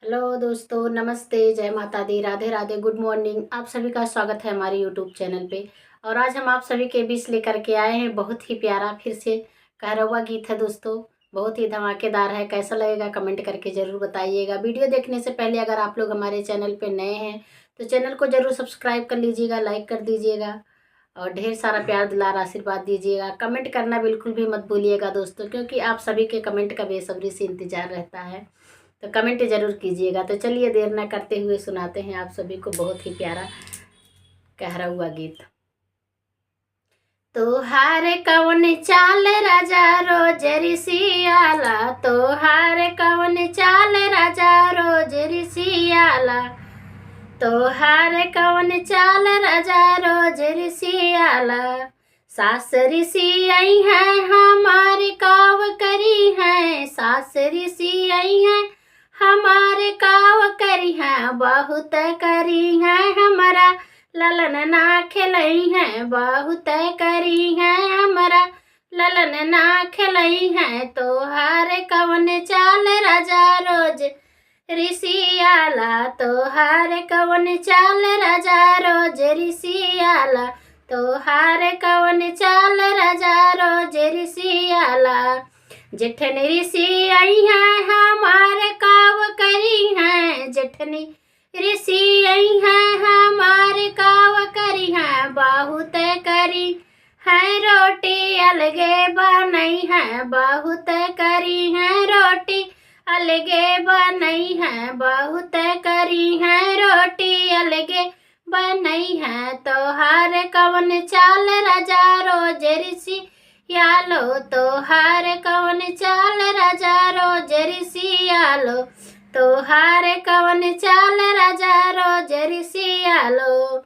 Hello दोस्तों, नमस्ते, जय माता दी, राधे राधे, गुड मॉर्निंग। आप सभी का स्वागत है हमारे यूट्यूब चैनल पे। और आज हम आप सभी के बीच लेकर के आए हैं बहुत ही प्यारा फिर से कहरवा गीत है दोस्तों। बहुत ही धमाकेदार है। कैसा लगेगा कमेंट करके ज़रूर बताइएगा। वीडियो देखने से पहले अगर आप लोग हमारे चैनल पे नए हैं तो चैनल को ज़रूर सब्सक्राइब कर लीजिएगा, लाइक कर दीजिएगा और ढेर सारा प्यार दुलार आशीर्वाद दीजिएगा। कमेंट करना बिल्कुल भी मत भूलिएगा दोस्तों, क्योंकि आप सभी के कमेंट का बेसब्री से इंतज़ार रहता है। तो कमेंट ज़रूर कीजिएगा। तो चलिए देर न करते हुए सुनाते हैं आप सभी को बहुत ही प्यारा कहरा हुआ गीत। तोहार कवन चाल राजा रोज ऋषियाला, तोहार कवन चाल राजा रोज ऋषियाला, तोहार कवन चाल राजा रोज ऋषियाला। सास ऋषि आई है हमारे काव करी है, सास ऋषि आई है हमारे काव करी है, बहुत करी है हमारा ललन ना खिलई है, बहुत करी है हमारा ललन ना खिलई है। तोहार कवन चाल राजा रोज ऋषियाला, तोहार कवन चाल राजा रोज ऋषियाला, तोहार कवन चाल राजा रोज ऋषियाला। जेठन ऋषि आई है हमारे काव करी है, जेठनी ऋषि आई है हमारे काव करी है, बहुत करी है रोटी अलगे बनई है, बहुत करी है रोटी अलगे बनई है, बहुत करी है रोटी अलगे बनई है। तोहार कवन चाल राजा रोज ऋषियालो, तोहार कवन चाल राजा रोज ऋषियालो, तोहार कवन चाल राजा रोज ऋषियालो।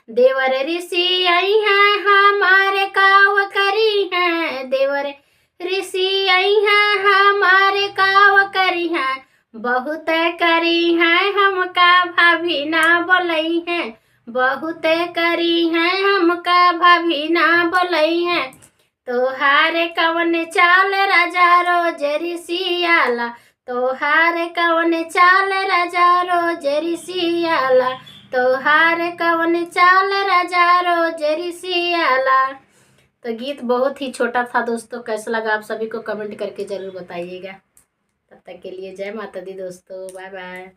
देवर ऋषि आई है हमारे काव करी है, देवर ऋषि आई है हमारे काव करी है, बहुत करी है हमका भाभी ना बोलई है, बहुत करी है हमका भाभी ना बोलई है। तोहार कवन चाल राजा रोज ऋषियाला, तोहार कवन चाल राजा रोज ऋषियाला, तोहार कवन चाल राजा रोज ऋषियाला। तो गीत बहुत ही छोटा था दोस्तों। कैसा लगा आप सभी को कमेंट करके ज़रूर बताइएगा। तब तक के लिए जय माता दी दोस्तों, बाय बाय।